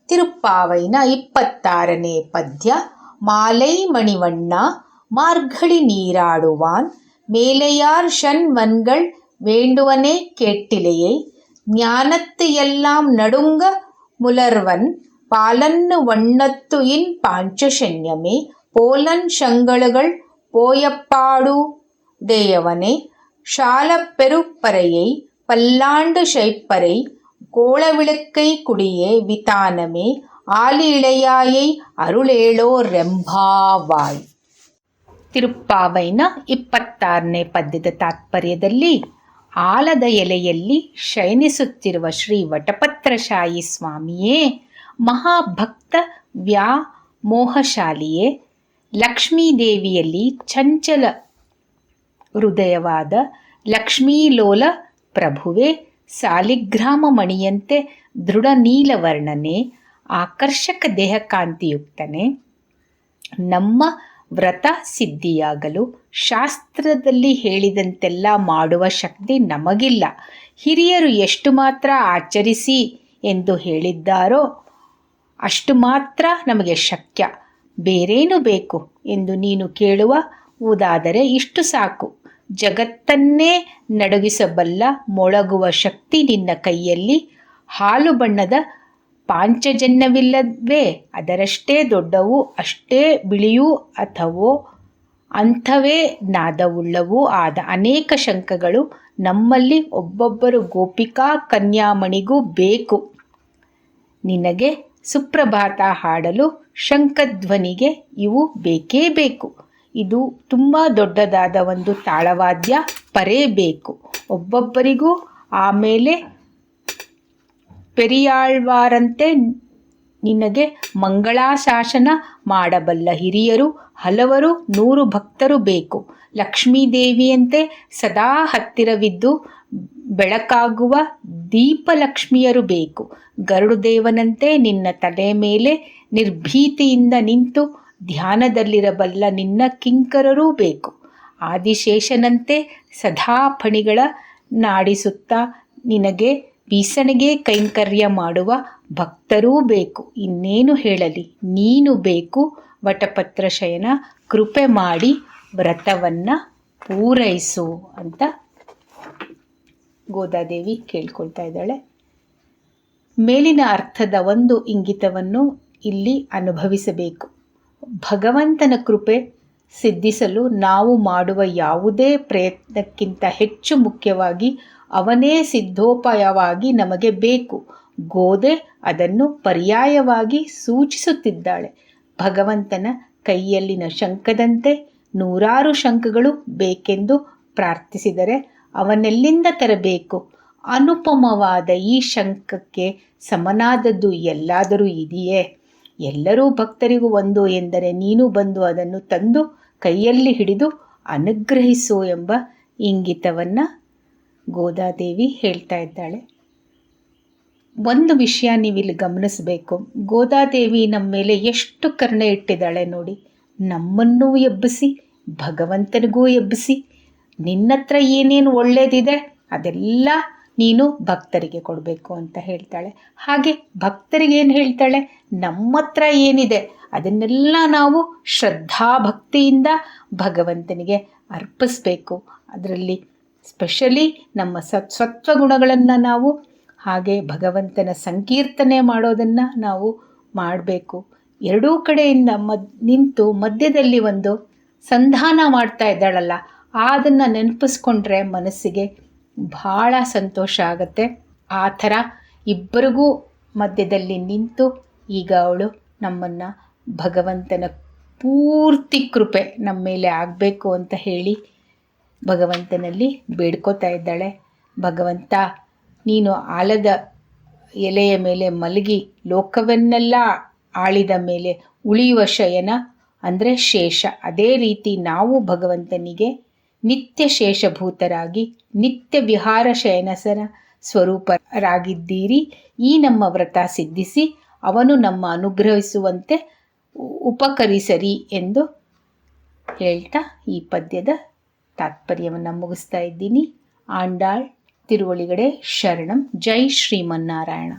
ತಿರುಪ್ಪಾವೈನ 26ನೇ ಪದ್ಯ. ಮಾಲೈ ಮಣಿವಣ್ಣ மார்கழி நீராடுவான் மேலையார் ஷண்வன்கள் வேண்டுவனே கேட்டிலையை ஞானத்து எல்லாம் நடுங்க முலர்வன் பாலன்னு வண்ணத்து இன் பாஞ்சஷன்யமே போலன் சங்களுகள் போயப்பாடு உடையவனே ஷாலப்பெருப்பறையை பல்லாண்டு ஷைப்பறை கோளவிளக்கை குடியே விதானமே ஆலி இளையாயை ಅರುಳೇಳೋ ರೆಂಭಾವಾಯ್. ತಿರುಪ್ಪಾವೈನ 26ನೇ ಪದ್ಯದ ತಾತ್ಪರ್ಯದಲ್ಲಿ ಆಲದ ಎಲೆಯಲ್ಲಿ ಶಯನಿಸುತ್ತಿರುವ ಶ್ರೀ ವಟಪತ್ರಶಾಯಿ ಸ್ವಾಮಿಯೇ, ಮಹಾಭಕ್ತ ವ್ಯಾಮೋಹಶಾಲಿಯೇ, ಲಕ್ಷ್ಮೀದೇವಿಯಲ್ಲಿ ಚಂಚಲ ಹೃದಯವಾದ ಲಕ್ಷ್ಮೀಲೋಲ ಪ್ರಭುವೆ, ಸಾಲಿಗ್ರಾಮ ಮಣಿಯಂತೆ ದೃಢ ನೀಲವರ್ಣನೆ, ಆಕರ್ಷಕ ದೇಹಕಾಂತಿಯುಕ್ತನೆ, ನಮ್ಮ ವ್ರತ ಸಿದ್ಧಿಯಾಗಲು ಶಾಸ್ತ್ರದಲ್ಲಿ ಹೇಳಿದಂತೆಲ್ಲ ಮಾಡುವ ಶಕ್ತಿ ನಮಗಿಲ್ಲ. ಹಿರಿಯರು ಎಷ್ಟು ಮಾತ್ರ ಆಚರಿಸಿ ಎಂದು ಹೇಳಿದ್ದಾರೋ ಅಷ್ಟು ಮಾತ್ರ ನಮಗೆ ಶಕ್ಯ. ಬೇರೇನು ಬೇಕು ಎಂದು ನೀನು ಕೇಳುವುದಾದರೆ ಇಷ್ಟು ಸಾಕು. ಜಗತ್ತನ್ನೇ ನಡುಗಿಸಬಲ್ಲ ಮೊಳಗುವ ಶಕ್ತಿ ನಿನ್ನ ಕೈಯಲ್ಲಿ. ಹಾಲು ಬಣ್ಣದ ಪಾಂಚಜನ್ಯವಿಲ್ಲವೇ? ಅದರಷ್ಟೇ ದೊಡ್ಡವೂ ಅಷ್ಟೇ ಬಿಳಿಯೂ ಅಥವೋ ಅಂಥವೇ ನಾದವುಳ್ಳವೂ ಆದ ಅನೇಕ ಶಂಖಗಳು ನಮ್ಮಲ್ಲಿ ಒಬ್ಬೊಬ್ಬರು ಗೋಪಿಕಾ ಕನ್ಯಾಮಣಿಗೂ ಬೇಕು. ನಿನಗೆ ಸುಪ್ರಭಾತ ಹಾಡಲು ಶಂಖಧ್ವನಿಗೆ ಇವು ಬೇಕೇ ಬೇಕು. ಇದು ತುಂಬ ದೊಡ್ಡದಾದ ಒಂದು ತಾಳವಾದ್ಯ ಪರೇ ಬೇಕು ಒಬ್ಬೊಬ್ಬರಿಗೂ. ಆಮೇಲೆ ಪೆರಿಯಾಳ್ವಾರಂತೆ ನಿನಗೆ ಮಂಗಳಾಶಾಸನ ಮಾಡಬಲ್ಲ ಹಿರಿಯರು ಹಲವರು 100 ಭಕ್ತರು ಬೇಕು. ಲಕ್ಷ್ಮೀದೇವಿಯಂತೆ ಸದಾ ಹತ್ತಿರವಿದ್ದು ಬೆಳಕಾಗುವ ದೀಪಲಕ್ಷ್ಮಿಯರು ಬೇಕು. ಗರುಡದೇವನಂತೆ ನಿನ್ನ ತಲೆ ಮೇಲೆ ನಿರ್ಭೀತಿಯಿಂದ ನಿಂತು ಧ್ಯಾನದಲ್ಲಿರಬಲ್ಲ ನಿನ್ನ ಕಿಂಕರರೂ ಬೇಕು. ಆದಿಶೇಷನಂತೆ ಸದಾ ಫಣಿಗಳ ನಾಡಿಸುತ್ತಾ ನಿನಗೆ ಬೀಸಣಿಗೆ ಕೈಂಕರ್ಯ ಮಾಡುವ ಭಕ್ತರೂ ಬೇಕು. ಇನ್ನೇನು ಹೇಳಲಿ, ನೀನು ಬೇಕು. ವಟಪತ್ರಶಯನ ಕೃಪೆ ಮಾಡಿ ವ್ರತವನ್ನು ಪೂರೈಸು ಅಂತ ಗೋದಾದೇವಿ ಕೇಳ್ಕೊಳ್ತಾ ಇದ್ದಾಳೆ. ಮೇಲಿನ ಅರ್ಥದ ಒಂದು ಇಂಗಿತವನ್ನು ಇಲ್ಲಿ ಅನುಭವಿಸಬೇಕು. ಭಗವಂತನ ಕೃಪೆ ಸಿದ್ಧಿಸಲು ನಾವು ಮಾಡುವ ಯಾವುದೇ ಪ್ರಯತ್ನಕ್ಕಿಂತ ಹೆಚ್ಚು ಮುಖ್ಯವಾಗಿ ಅವನೇ ಸಿದ್ಧೋಪಾಯವಾಗಿ ನಮಗೆ ಬೇಕು. ಗೋದೆ ಅದನ್ನು ಪರ್ಯಾಯವಾಗಿ ಸೂಚಿಸುತ್ತಿದ್ದಾಳೆ. ಭಗವಂತನ ಕೈಯಲ್ಲಿನ ಶಂಖದಂತೆ 100 ಶಂಖಗಳು ಬೇಕೆಂದು ಪ್ರಾರ್ಥಿಸಿದರೆ ಅವನೆಲ್ಲಿಂದ ತರಬೇಕು? ಅನುಪಮವಾದ ಈ ಶಂಖಕ್ಕೆ ಸಮನಾದದ್ದು ಎಲ್ಲಾದರೂ ಇದೆಯೇ? ಎಲ್ಲರೂ ಭಕ್ತರಿಗೂ ಒಂದು ಎಂದರೆ ನೀನು ಬಂದು ಅದನ್ನು ತಂದು ಕೈಯಲ್ಲಿ ಹಿಡಿದು ಅನುಗ್ರಹಿಸು ಎಂಬ ಇಂಗಿತವನ್ನು ಗೋದಾದೇವಿ ಹೇಳ್ತಾ ಇದ್ದಾಳೆ. ಒಂದು ವಿಷಯ ನೀವಿಲ್ಲಿ ಗಮನಿಸಬೇಕು. ಗೋದಾದೇವಿ ನಮ್ಮ ಮೇಲೆ ಎಷ್ಟು ಕರುಣೆ ಇಟ್ಟಿದ್ದಾಳೆ ನೋಡಿ. ನಮ್ಮನ್ನೂ ಎಬ್ಬಿಸಿ ಭಗವಂತನಿಗೂ ಎಬ್ಬಿಸಿ ನಿನ್ನತ್ರ ಏನೇನು ಒಳ್ಳೇದಿದೆ ಅದೆಲ್ಲ ನೀನು ಭಕ್ತರಿಗೆ ಕೊಡಬೇಕು ಅಂತ ಹೇಳ್ತಾಳೆ. ಹಾಗೆ ಭಕ್ತರಿಗೆ ಏನು ಹೇಳ್ತಾಳೆ? ನಮ್ಮ ಹತ್ರ ಏನಿದೆ ಅದನ್ನೆಲ್ಲ ನಾವು ಶ್ರದ್ಧಾಭಕ್ತಿಯಿಂದ ಭಗವಂತನಿಗೆ ಅರ್ಪಿಸಬೇಕು. ಅದರಲ್ಲಿ ಸ್ಪೆಷಲಿ ನಮ್ಮ ಸತ್ವಗುಣಗಳನ್ನು ನಾವು ಹಾಗೆ ಭಗವಂತನ ಸಂಕೀರ್ತನೆ ಮಾಡೋದನ್ನು ನಾವು ಮಾಡಬೇಕು. ಎರಡೂ ಕಡೆಯಿಂದ ನಿಂತು ಮಧ್ಯದಲ್ಲಿ ಒಂದು ಸಂಧಾನ ಮಾಡ್ತಾ ಇದ್ದಾಳಲ್ಲ, ಅದನ್ನು ನೆನಪಿಸ್ಕೊಂಡ್ರೆ ಮನಸ್ಸಿಗೆ ಭಾಳ ಸಂತೋಷ ಆಗುತ್ತೆ. ಆ ಥರ ಇಬ್ಬರಿಗೂ ಮಧ್ಯದಲ್ಲಿ ನಿಂತು ಈಗ ಅವಳು ನಮ್ಮನ್ನು ಭಗವಂತನ ಪೂರ್ತಿ ಕೃಪೆ ನಮ್ಮ ಮೇಲೆ ಆಗಬೇಕು ಅಂತ ಹೇಳಿ ಭಗವಂತನಲ್ಲಿ ಬೇಡ್ಕೋತಾ ಇದ್ದಾಳೆ. ಭಗವಂತ, ನೀನು ಆಲದ ಎಲೆಯ ಮೇಲೆ ಮಲಗಿ ಲೋಕವನ್ನೆಲ್ಲ ಆಳಿದ ಮೇಲೆ ಉಳಿಯುವ ಶಯನ ಅಂದರೆ ಶೇಷ. ಅದೇ ರೀತಿ ನಾವು ಭಗವಂತನಿಗೆ ನಿತ್ಯ ಶೇಷಭೂತರಾಗಿ ನಿತ್ಯ ವಿಹಾರ ಶಯನಸರ ಸ್ವರೂಪರಾಗಿದ್ದೀರಿ. ಈ ನಮ್ಮ ವ್ರತ ಸಿದ್ಧಿಸಿ ಅವನು ನಮ್ಮ ಅನುಗ್ರಹಿಸುವಂತೆ ಉಪಕರಿಸರಿ ಎಂದು ಹೇಳ್ತಾ ಈ ಪದ್ಯದ ತಾತ್ಪರ್ಯವನ್ನು ಮುಗಿಸ್ತಾ ಇದ್ದೀನಿ. ಆಂಡಾಳ್ ತಿರುವಳಿಗಡೆ ಶರಣಂ. ಜೈ ಶ್ರೀಮನ್ನಾರಾಯಣ.